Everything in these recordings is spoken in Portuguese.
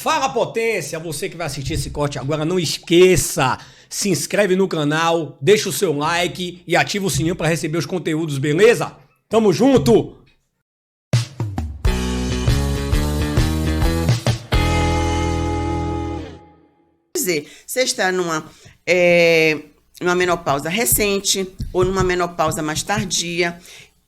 Fala potência, você que vai assistir esse corte agora, não esqueça, se inscreve no canal, deixa o seu like e ativa o sininho para receber os conteúdos, beleza? Tamo junto! Dizer, você está numa menopausa recente ou numa menopausa mais tardia,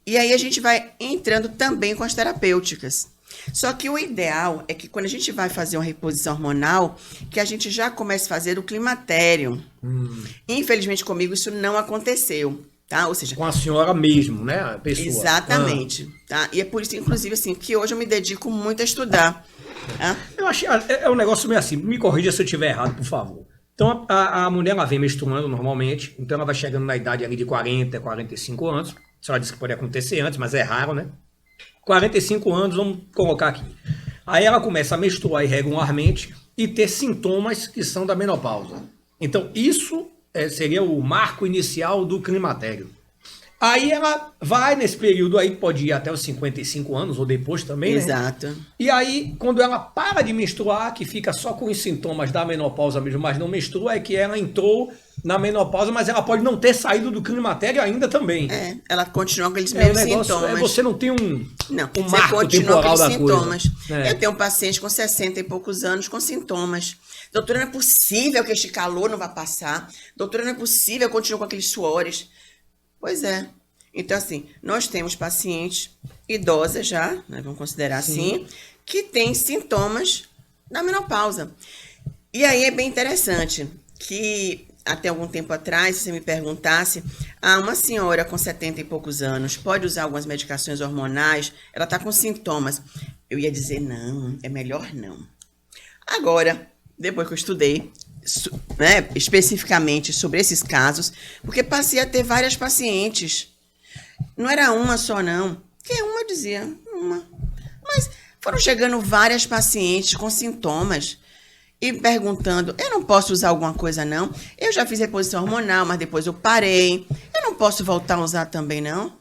e aí a gente vai entrando também com as terapêuticas. Só que o ideal é que quando a gente vai fazer uma reposição hormonal, que a gente já comece a fazer o climatério. Infelizmente comigo isso não aconteceu, tá? Ou seja, com a senhora mesmo, né? A pessoa. Exatamente, tá? E é por isso, inclusive, assim, que hoje eu me dedico muito a estudar. Tá? Eu achei, é um negócio meio assim, me corrija se eu estiver errado, por favor. Então a mulher, ela vem menstruando normalmente, então ela vai chegando na idade ali de 40, 45 anos. A senhora disse que pode acontecer antes, mas é raro, né? 45 anos, vamos colocar aqui. Aí ela começa a menstruar irregularmente e ter sintomas que são da menopausa. Então isso seria o marco inicial do climatério. Aí ela vai nesse período aí, pode ir até os 55 anos ou depois também, Exato. né? E aí, quando ela para de menstruar, que fica só com os sintomas da menopausa mesmo, mas não menstrua, é que ela entrou na menopausa, mas ela pode não ter saído do climatério ainda também. Ela continua com aqueles mesmos sintomas. Você não tem Não, um você marco continua com temporal aqueles da sintomas. coisa. Eu tenho um paciente com 60 e poucos anos com sintomas. Doutora, não é possível que este calor não vá passar. Doutora, não é possível que eu continue com aqueles suores. Pois é. Então, assim, nós temos pacientes idosas já, né, vamos considerar assim, que têm sintomas da menopausa. E aí é bem interessante que, até algum tempo atrás, se você me perguntasse, uma senhora com 70 e poucos anos pode usar algumas medicações hormonais, ela está com sintomas. Eu ia dizer, não, é melhor não. Agora, depois que eu estudei, né, especificamente sobre esses casos, porque passei a ter várias pacientes. Não era uma só, não. Que uma, eu dizia, uma. Mas foram chegando várias pacientes com sintomas e perguntando, eu não posso usar alguma coisa, não? Eu já fiz reposição hormonal, mas depois eu parei. Eu não posso voltar a usar também, não?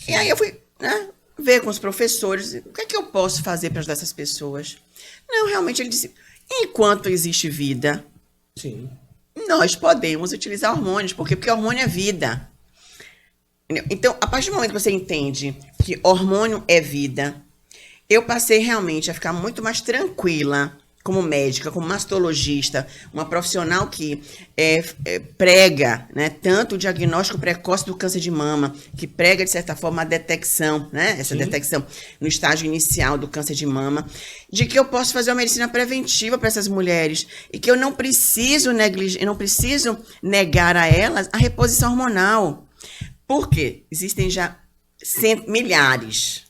E aí eu fui, né, ver com os professores, o que é que eu posso fazer para ajudar essas pessoas? Não, realmente, ele disse, enquanto existe vida, nós podemos utilizar hormônios. Por quê? Porque hormônio é vida. Então, a partir do momento que você entende que hormônio é vida, eu passei realmente a ficar muito mais tranquila como médica, como mastologista, uma profissional que prega, né, tanto o diagnóstico precoce do câncer de mama, que prega, de certa forma, a detecção, né, essa detecção no estágio inicial do câncer de mama, de que eu posso fazer uma medicina preventiva para essas mulheres e que eu não preciso negar a elas a reposição hormonal. Porque existem já milhares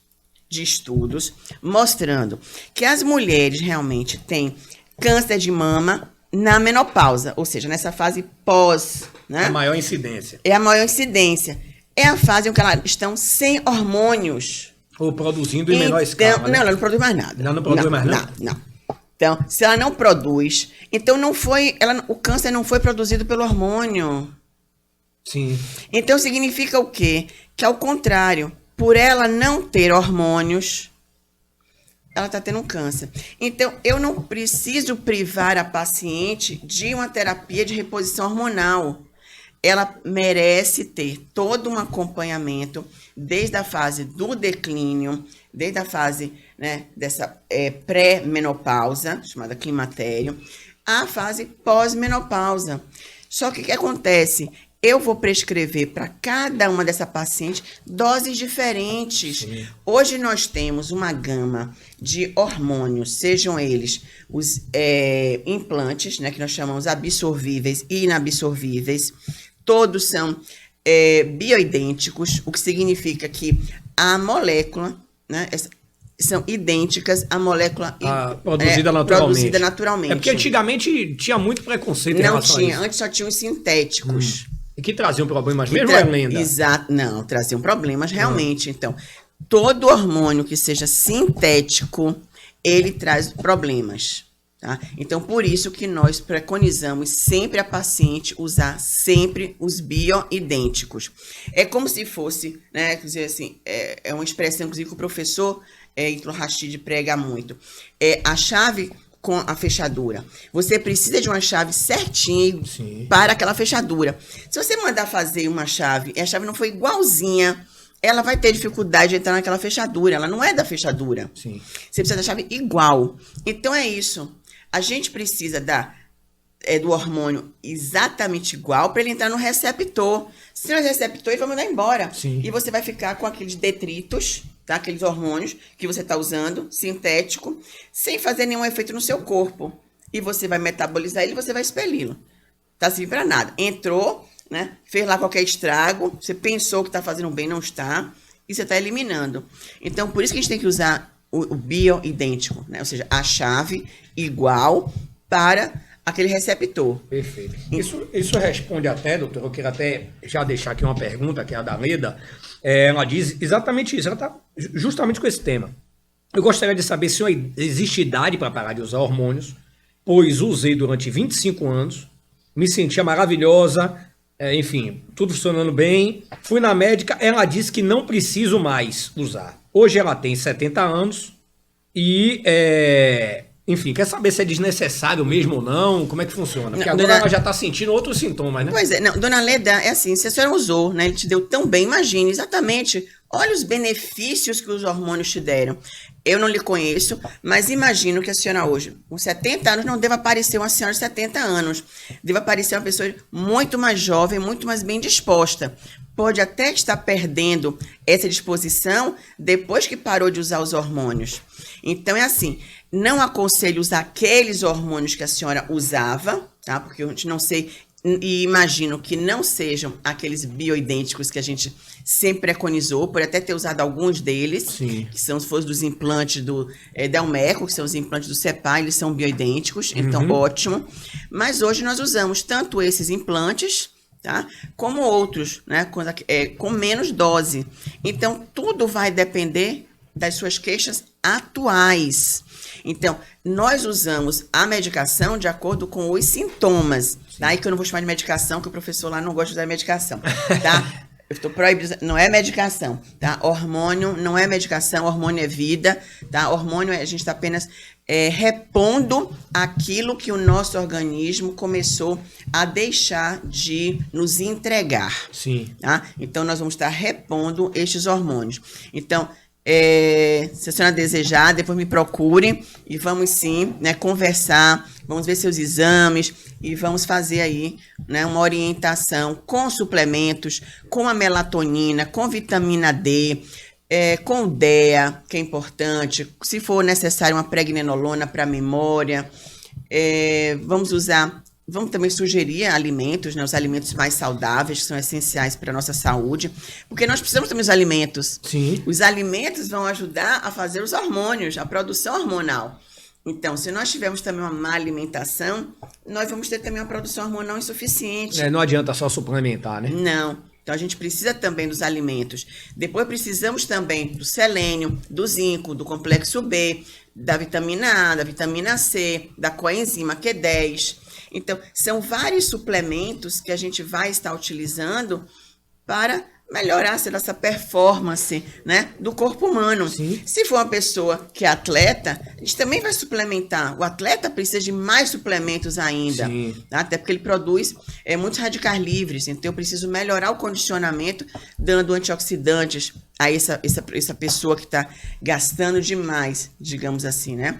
de estudos mostrando que as mulheres realmente têm câncer de mama na menopausa, ou seja, nessa fase pós, né? A maior incidência. É a maior incidência. É a fase em que elas estão sem hormônios. Ou produzindo em menor escala, né? Não, ela não produz mais nada. Ela não produz mais nada? Não. Então, se ela não produz, então o câncer não foi produzido pelo hormônio. Sim. Então significa o quê? Que ao contrário, por ela não ter hormônios, ela está tendo um câncer. Então eu não preciso privar a paciente de uma terapia de reposição hormonal. Ela merece ter todo um acompanhamento desde a fase do declínio, desde a fase, né, dessa pré-menopausa, chamada climatério, à fase pós-menopausa. Só que o que acontece? Eu vou prescrever para cada uma dessa paciente doses diferentes. Sim. Hoje nós temos uma gama de hormônios, sejam eles os implantes, né, que nós chamamos absorvíveis e inabsorvíveis. Todos são bioidênticos, o que significa que a molécula, né, são idênticas à molécula produzida naturalmente. É porque antigamente tinha muito preconceito em relação a isso. Não tinha, antes só tinha os sintéticos. E que traziam problemas mesmo, é lenda? Exato, não, traziam problemas realmente. Então, todo hormônio que seja sintético, ele traz problemas. Tá? Então, por isso que nós preconizamos sempre a paciente usar sempre os bioidênticos. É como se fosse, né, quer dizer assim, é uma expressão, inclusive, que o professor Ítalo Rachid prega muito, é a chave com a fechadura. Você precisa de uma chave certinha para aquela fechadura. Se você mandar fazer uma chave e a chave não for igualzinha, ela vai ter dificuldade de entrar naquela fechadura. Ela não é da fechadura. Sim. Você precisa da chave igual. Então é isso. A gente precisa do hormônio exatamente igual para ele entrar no receptor. Se não é receptor, ele vai mandar embora. Sim. E você vai ficar com aqueles detritos, tá? Aqueles hormônios que você está usando, sintético, sem fazer nenhum efeito no seu corpo. E você vai metabolizar ele e você vai expeli-lo. Tá servindo para nada. Entrou, né? Fez lá qualquer estrago, você pensou que está fazendo bem, não está, e você está eliminando. Então, por isso que a gente tem que usar o bioidêntico, né? Ou seja, a chave igual para aquele receptor. Perfeito. Isso responde até, doutor, eu quero até já deixar aqui uma pergunta, que é a da Leda. Ela diz exatamente isso, ela está justamente com esse tema. Eu gostaria de saber se existe idade para parar de usar hormônios, pois usei durante 25 anos, me sentia maravilhosa, enfim, tudo funcionando bem. Fui na médica, ela disse que não preciso mais usar. Hoje ela tem 70 anos e... enfim, quer saber se é desnecessário mesmo ou não? Como é que funciona? Porque agora ela já está sentindo outros sintomas, né? Pois é, não, dona Leda, é assim, se a senhora usou, né, ele te deu tão bem, imagine, exatamente, olha os benefícios que os hormônios te deram. Eu não lhe conheço, mas imagino que a senhora hoje, com 70 anos, não deva parecer uma senhora de 70 anos. Deva parecer uma pessoa muito mais jovem, muito mais bem disposta. Pode até estar perdendo essa disposição depois que parou de usar os hormônios. Então, é assim, não aconselho usar aqueles hormônios que a senhora usava, tá? Porque eu não sei e imagino que não sejam aqueles bioidênticos que a gente sempre preconizou, por até ter usado alguns deles, Sim. que são, se fosse dos implantes da Almeco, que são os implantes do CEPA, eles são bioidênticos, então ótimo. Mas hoje nós usamos tanto esses implantes, tá? Como outros, né? Com menos dose. Então, tudo vai depender das suas queixas atuais. Então, nós usamos a medicação de acordo com os sintomas. Daí que eu não vou chamar de medicação, que o professor lá não gosta de usar medicação, tá? Eu estou proibido, não é medicação, tá? Hormônio não é medicação, hormônio é vida, tá? Hormônio, a gente está apenas repondo aquilo que o nosso organismo começou a deixar de nos entregar. Sim. Tá? Então, nós vamos estar repondo estes hormônios. Então, se a senhora desejar, depois me procure e vamos sim, né, conversar, vamos ver seus exames e vamos fazer aí, né, uma orientação com suplementos, com a melatonina, com vitamina D, com o DEA, que é importante, se for necessário uma pregnenolona para memória, Vamos também sugerir alimentos, né, os alimentos mais saudáveis, que são essenciais para a nossa saúde, porque nós precisamos também dos alimentos. Sim. Os alimentos vão ajudar a fazer os hormônios, a produção hormonal. Então, se nós tivermos também uma má alimentação, nós vamos ter também uma produção hormonal insuficiente. Não adianta só suplementar, né? Não. Então, a gente precisa também dos alimentos. Depois, precisamos também do selênio, do zinco, do complexo B, da vitamina A, da vitamina C, da coenzima Q10. Então, são vários suplementos que a gente vai estar utilizando para melhorar essa performance, né, do corpo humano. Sim. Se for uma pessoa que é atleta, a gente também vai suplementar. O atleta precisa de mais suplementos ainda, tá? Até porque ele produz muitos radicais livres. Então, eu preciso melhorar o condicionamento dando antioxidantes a essa pessoa que está gastando demais, digamos assim, né?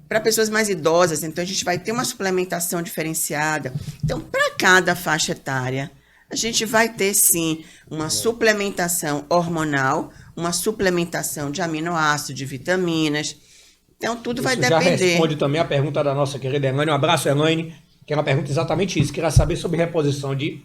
Para pessoas mais idosas, então a gente vai ter uma suplementação diferenciada. Então, para cada faixa etária, a gente vai ter, sim, uma suplementação hormonal, uma suplementação de aminoácidos, de vitaminas. Então, tudo vai depender. Já responde também a pergunta da nossa querida Elaine. Um abraço, Elaine, que ela pergunta exatamente isso. Queria saber sobre reposição de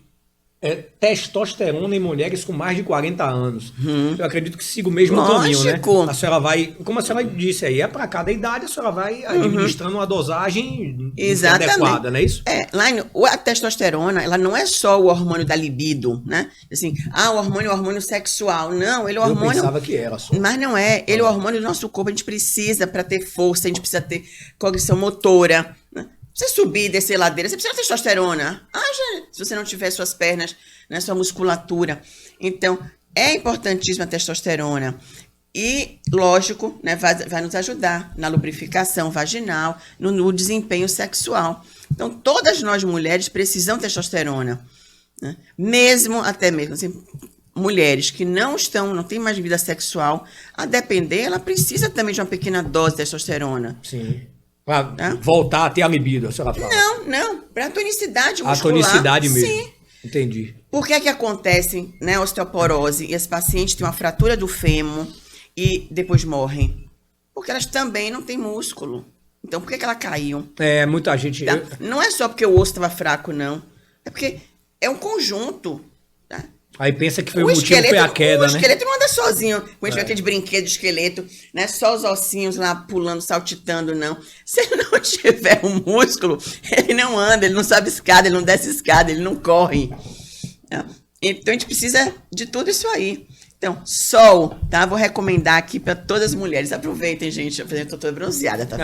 testosterona em mulheres com mais de 40 anos. Eu acredito que siga o mesmo caminho, né? A senhora vai, como a senhora disse aí, para cada idade a senhora vai administrando uma dosagem adequada, não é isso? Laine, a testosterona, ela não é só o hormônio da libido, né? Assim, o hormônio sexual. Não, ele é o hormônio... Eu pensava que era só. Mas não é. Ele é o hormônio do nosso corpo. A gente precisa para ter força, a gente precisa ter cognição motora, né? Você subir e descer ladeira, você precisa de testosterona. Se você não tiver suas pernas, né, sua musculatura. Então, é importantíssima a testosterona. E, lógico, né, vai nos ajudar na lubrificação vaginal, no desempenho sexual. Então, todas nós mulheres precisamos de testosterona, né? Até mesmo assim, mulheres que não têm mais vida sexual, a depender, ela precisa também de uma pequena dose de testosterona. Sim. Para voltar a ter a libido, a senhora fala. Não, para tonicidade muscular. A tonicidade mesmo. Sim. Entendi. Por que acontece, né, osteoporose e as pacientes têm uma fratura do fêmur e depois morrem? Porque elas também não têm músculo. Então, por que ela caiu? Muita gente... Tá? Não é só porque o osso estava fraco, não. É porque é um conjunto. Tá? Aí pensa que foi o motivo, foi a queda, né? O esqueleto não anda sozinho. Quando a gente vê aquele brinquedo de esqueleto, né? Só os ossinhos lá pulando, saltitando, não. Se ele não tiver um músculo, ele não anda, ele não sobe escada, ele não desce escada, ele não corre. Tá? Então, a gente precisa de tudo isso aí. Então, sol, tá? Vou recomendar aqui para todas as mulheres. Aproveitem, gente. Eu tô toda bronzeada, tá?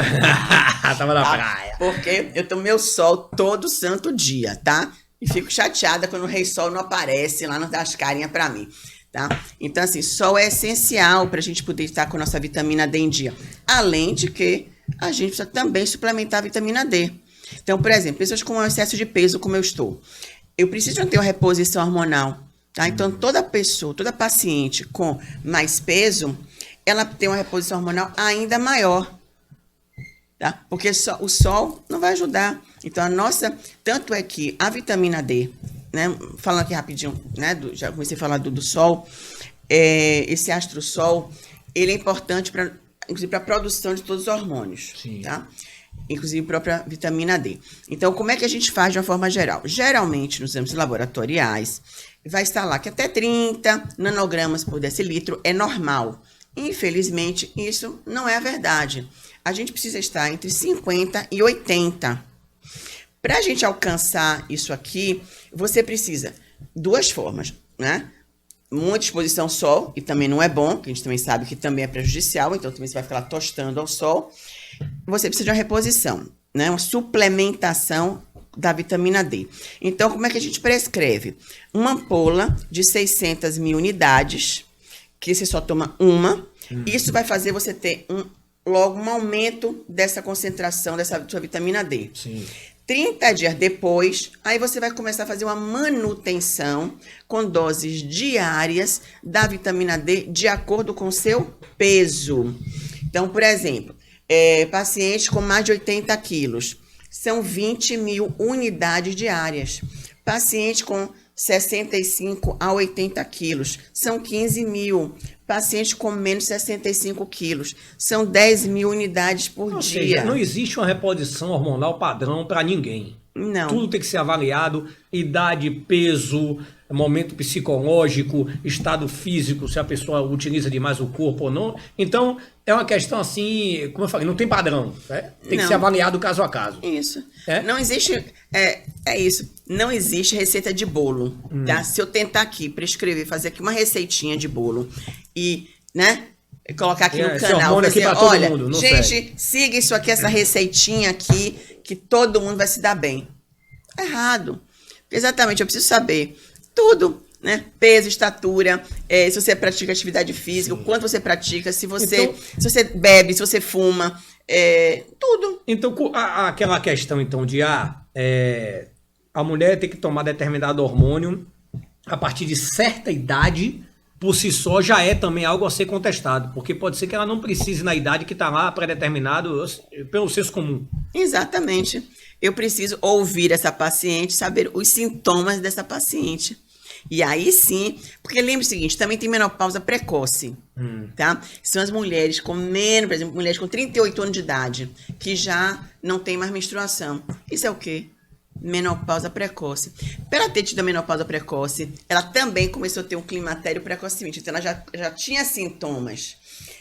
Tava na praia. Porque eu tomo meu sol todo santo dia, tá? E fico chateada quando o rei sol não aparece lá nas carinhas pra mim, tá? Então, assim, sol é essencial pra gente poder estar com a nossa vitamina D em dia. Além de que a gente precisa também suplementar a vitamina D. Então, por exemplo, pessoas com um excesso de peso, como eu estou, eu preciso ter uma reposição hormonal, tá? Então, toda paciente com mais peso, ela tem uma reposição hormonal ainda maior, tá? Porque o sol não vai ajudar. Então, tanto é que a vitamina D, né? Falando aqui rapidinho, né? Já comecei a falar do sol, esse astro-sol, ele é importante inclusive para a produção de todos os hormônios, sim, tá? Inclusive a própria vitamina D. Então, como é que a gente faz de uma forma geral? Geralmente, nos exames laboratoriais, vai estar lá que até 30 nanogramas por decilitro é normal. Infelizmente, isso não é a verdade. A gente precisa estar entre 50 e 80. Para a gente alcançar isso aqui, você precisa duas formas, né? Muita exposição ao sol, e também não é bom, que a gente também sabe que também é prejudicial, então também você vai ficar lá tostando ao sol. Você precisa de uma reposição, né? Uma suplementação da vitamina D. Então, como é que a gente prescreve? Uma ampola de 600 mil unidades, que você só toma uma. Isso vai fazer você ter logo um aumento dessa concentração dessa sua vitamina D. Sim. 30 dias depois, aí você vai começar a fazer uma manutenção com doses diárias da vitamina D de acordo com o seu peso. Então, por exemplo, pacientes com mais de 80 quilos, são 20 mil unidades diárias. Paciente com 65 a 80 quilos, são 15 mil. Pacientes com menos de 65 quilos, são 10 mil unidades por dia. Seja, não existe uma reposição hormonal padrão para ninguém. Não. Tudo tem que ser avaliado, idade, peso, momento psicológico, estado físico, se a pessoa utiliza demais o corpo ou não. Então, é uma questão assim, como eu falei, não tem padrão. Né? Tem que ser avaliado caso a caso. Isso. Não existe, isso, não existe receita de bolo, tá? Se eu tentar aqui prescrever, fazer aqui uma receitinha de bolo e, né, colocar aqui no canal, fazer, olha, mundo, gente, siga isso aqui, essa receitinha aqui, que todo mundo vai se dar bem. Errado. Exatamente, eu preciso saber tudo, né? Peso, estatura, se você pratica atividade física, o quanto você pratica, se você bebe, se você fuma, tudo. Então, aquela questão então de a mulher tem que tomar determinado hormônio a partir de certa idade, por si só já é também algo a ser contestado, porque pode ser que ela não precise na idade que está lá pré-determinado pelo senso comum. Exatamente. Eu preciso ouvir essa paciente, saber os sintomas dessa paciente. E aí sim, porque lembre o seguinte, também tem menopausa precoce, tá? São as mulheres com menos, por exemplo, mulheres com 38 anos de idade, que já não tem mais menstruação. Isso é o quê? Menopausa precoce. Para ter tido a menopausa precoce, ela também começou a ter um climatério precocemente, então ela já tinha sintomas.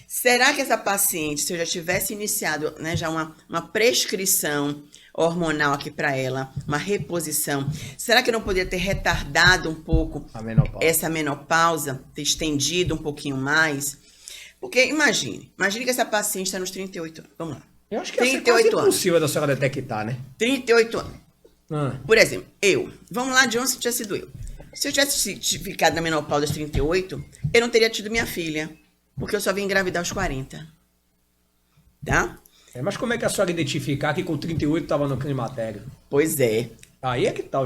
Será que essa paciente, se eu já tivesse iniciado, né, já uma prescrição hormonal aqui para ela, uma reposição, será que eu não poderia ter retardado um pouco essa menopausa, ter estendido um pouquinho mais? Porque imagine que essa paciente está nos 38 anos. Vamos lá. Eu acho que é quase impossível da senhora detectar, né? 38 anos. Por exemplo, vamos lá de onde tinha sido eu. Se eu tivesse ficado na menopausa aos 38, eu não teria tido minha filha. porque eu só vim engravidar aos 40. Tá? Mas como é que a senhora identificar que com 38 estava no climatério? Pois é. Aí é que tá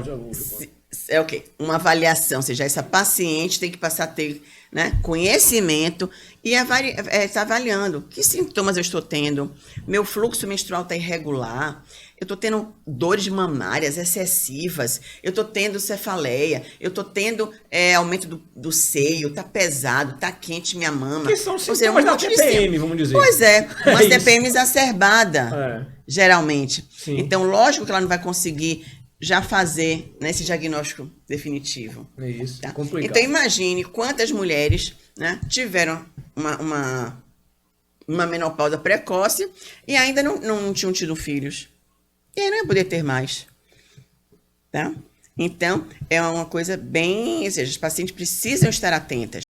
É o quê? Uma avaliação, ou seja, essa paciente tem que passar a ter, né, conhecimento e estar avaliando que sintomas eu estou tendo, meu fluxo menstrual está irregular, eu estou tendo dores mamárias excessivas, eu estou tendo cefaleia, eu estou tendo aumento do seio, tá pesado, tá quente minha mama. Que são sintomas da TPM, vamos dizer. Pois é, uma TPM exacerbada, geralmente. Sim. Então, lógico que ela não vai conseguir já fazer esse diagnóstico definitivo. É isso, tá? complicado. Então, imagine quantas mulheres, né, tiveram uma menopausa precoce e ainda não tinham tido filhos. E aí não ia poder ter mais. Tá? Então, é uma coisa bem... Ou seja, os pacientes precisam estar atentas.